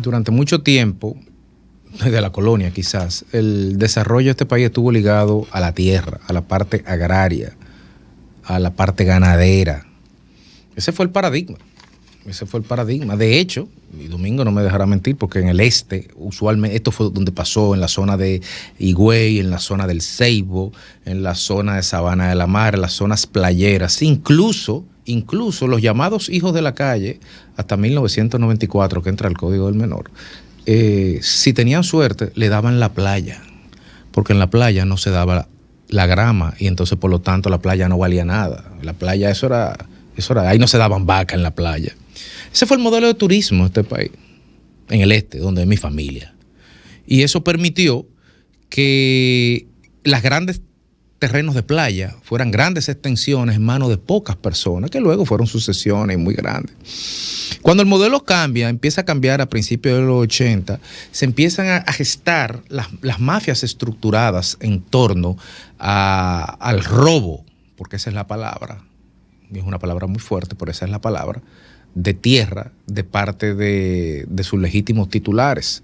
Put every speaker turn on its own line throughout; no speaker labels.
Durante mucho tiempo, desde la colonia quizás, el desarrollo de este país estuvo ligado a la tierra, a la parte agraria, a la parte ganadera. Ese fue el paradigma. Ese fue el paradigma. De hecho, y Domingo no me dejará mentir, porque en el este, usualmente, esto fue donde pasó, en la zona de Higüey, en la zona del Ceibo, en la zona de Sabana de la Mar, en las zonas playeras, incluso los llamados hijos de la calle, hasta 1994, que entra el Código del Menor, si tenían suerte, le daban la playa, porque en la playa no se daba la grama, y entonces por lo tanto la playa no valía nada. La playa, eso era, ahí no se daban vacas en la playa. Ese fue el modelo de turismo de este país, en el este, donde es mi familia. Y eso permitió que las grandes terrenos de playa fueran grandes extensiones en manos de pocas personas, que luego fueron sucesiones muy grandes. Cuando el modelo cambia, empieza a cambiar a principios de los 80, se empiezan a gestar las mafias estructuradas en torno al robo, porque esa es la palabra, es una palabra muy fuerte, pero esa es la palabra, de tierra de parte de sus legítimos titulares.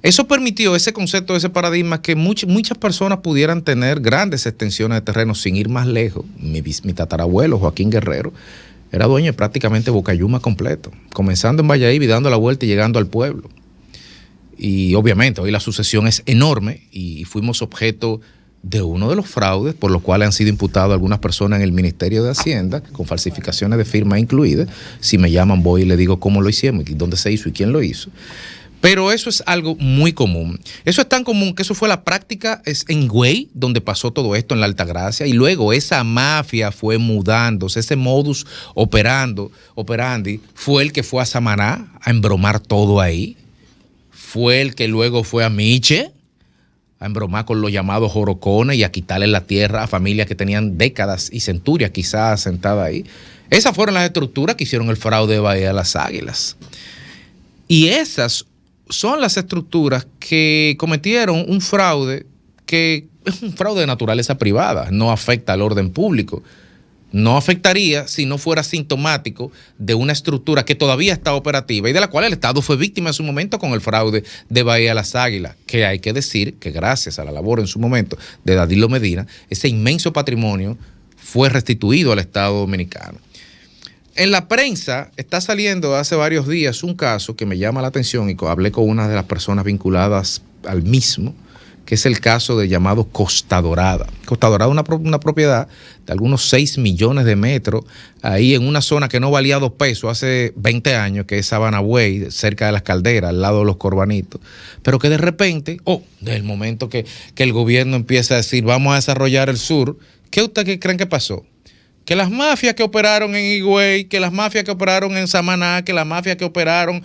Eso permitió, ese concepto, ese paradigma, que muchas personas pudieran tener grandes extensiones de terreno sin ir más lejos. Mi tatarabuelo, Joaquín Guerrero, era dueño de prácticamente Bocayuma completo, comenzando en Valladolid y dando la vuelta y llegando al pueblo. Y obviamente hoy la sucesión es enorme y fuimos objeto de uno de los fraudes por los cuales han sido imputados algunas personas en el Ministerio de Hacienda, con falsificaciones de firma incluidas. Si me llaman, voy y le digo cómo lo hicimos, y dónde se hizo y quién lo hizo. Pero eso es algo muy común. Eso es tan común que eso fue la práctica en Higüey, donde pasó todo esto en la Altagracia, y luego esa mafia fue mudándose, ese modus operandi fue el que fue a Samaná a embromar todo ahí, fue el que luego fue a Miche a embromar con los llamados jorocones y a quitarle la tierra a familias que tenían décadas y centurias quizás asentadas ahí. Esas fueron las estructuras que hicieron el fraude de Bahía de las Águilas. Y esas son las estructuras que cometieron un fraude que es un fraude de naturaleza privada, no afecta al orden público. No afectaría si no fuera sintomático de una estructura que todavía está operativa y de la cual el Estado fue víctima en su momento con el fraude de Bahía de las Águilas, que hay que decir que gracias a la labor en su momento de Dadilo Medina, ese inmenso patrimonio fue restituido al Estado dominicano. En la prensa está saliendo hace varios días un caso que me llama la atención y hablé con una de las personas vinculadas al mismo, que es el caso del llamado Costa Dorada. Costa Dorada es una propiedad de algunos 6 millones de metros, ahí en una zona que no valía 2 pesos hace 20 años, que es Sabana Way, cerca de las Calderas, al lado de los Corbanitos, pero que de repente, desde el momento que el gobierno empieza a decir, vamos a desarrollar el sur, ¿qué ustedes creen que pasó? Que las mafias que operaron en Higüey, que las mafias que operaron en Samaná, que las mafias que operaron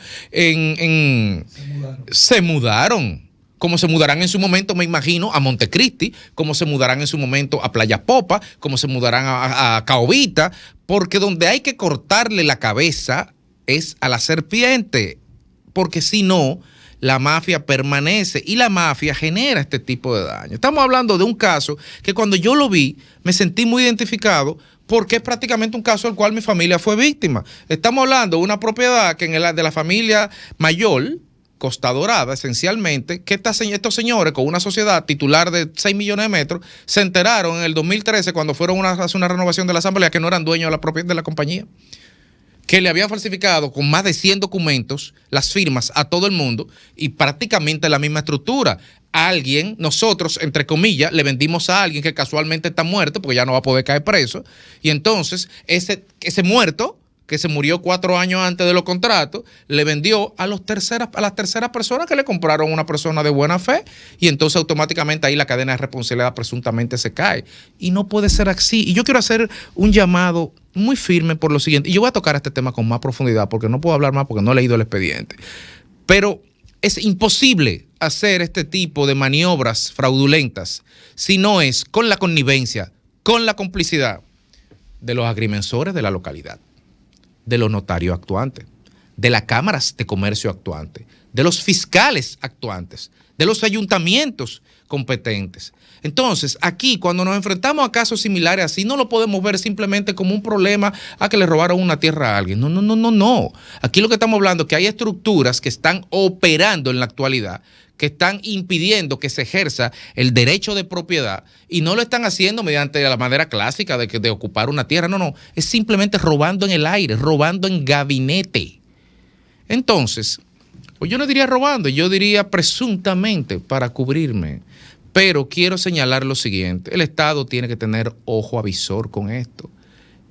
se mudaron. Como se mudarán en su momento, me imagino, a Montecristi, como se mudarán en su momento a Playa Popa, como se mudarán a Caobita, porque donde hay que cortarle la cabeza es a la serpiente, porque si no, la mafia permanece y la mafia genera este tipo de daño. Estamos hablando de un caso que cuando yo lo vi, me sentí muy identificado, porque es prácticamente un caso del cual mi familia fue víctima. Estamos hablando de una propiedad que de la familia Mayor, Costa Dorada, esencialmente, que estos señores con una sociedad titular de 6 millones de metros se enteraron en el 2013 cuando fueron a hacer una renovación de la asamblea que no eran dueños de la propiedad de la compañía, que le habían falsificado con más de 100 documentos las firmas a todo el mundo y prácticamente la misma estructura. Nosotros, entre comillas, le vendimos a alguien que casualmente está muerto porque ya no va a poder caer preso, y entonces ese muerto, que se murió 4 años antes de los contratos, le vendió a las terceras personas que le compraron a una persona de buena fe, y entonces automáticamente ahí la cadena de responsabilidad presuntamente se cae. Y no puede ser así. Y yo quiero hacer un llamado muy firme por lo siguiente, y yo voy a tocar este tema con más profundidad porque no puedo hablar más porque no he leído el expediente. Pero es imposible hacer este tipo de maniobras fraudulentas si no es con la connivencia, con la complicidad de los agrimensores de la localidad, de los notarios actuantes, de las cámaras de comercio actuantes, de los fiscales actuantes, de los ayuntamientos competentes. Entonces, aquí, cuando nos enfrentamos a casos similares así, no lo podemos ver simplemente como un problema a que le robaron una tierra a alguien. No, no, no, no, no. Aquí lo que estamos hablando es que hay estructuras que están operando en la actualidad, que están impidiendo que se ejerza el derecho de propiedad y no lo están haciendo mediante la manera clásica de ocupar una tierra. No, no, es simplemente robando en el aire, robando en gabinete. Entonces, pues yo no diría robando, yo diría presuntamente para cubrirme. Pero quiero señalar lo siguiente, el Estado tiene que tener ojo avisor con esto.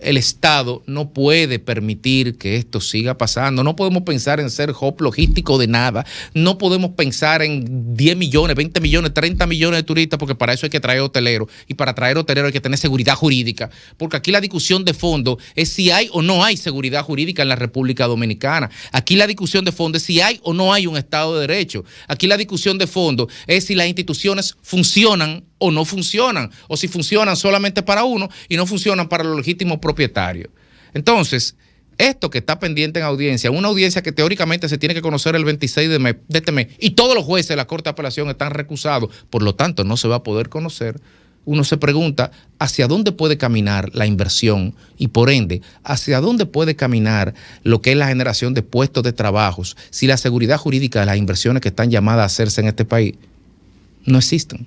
El Estado no puede permitir que esto siga pasando. No podemos pensar en ser hub logístico de nada. No podemos pensar en 10 millones, 20 millones, 30 millones de turistas, porque para eso hay que traer hoteleros. Y para traer hoteleros hay que tener seguridad jurídica. Porque aquí la discusión de fondo es si hay o no hay seguridad jurídica en la República Dominicana. Aquí la discusión de fondo es si hay o no hay un Estado de Derecho. Aquí la discusión de fondo es si las instituciones funcionan o no funcionan, o si funcionan solamente para uno y no funcionan para los legítimos propietarios. Entonces, esto que está pendiente en audiencia, una audiencia que teóricamente se tiene que conocer el 26 de este mes, y todos los jueces de la Corte de Apelación están recusados, por lo tanto no se va a poder conocer. Uno se pregunta hacia dónde puede caminar la inversión y por ende hacia dónde puede caminar lo que es la generación de puestos de trabajos si la seguridad jurídica de las inversiones que están llamadas a hacerse en este país no existen.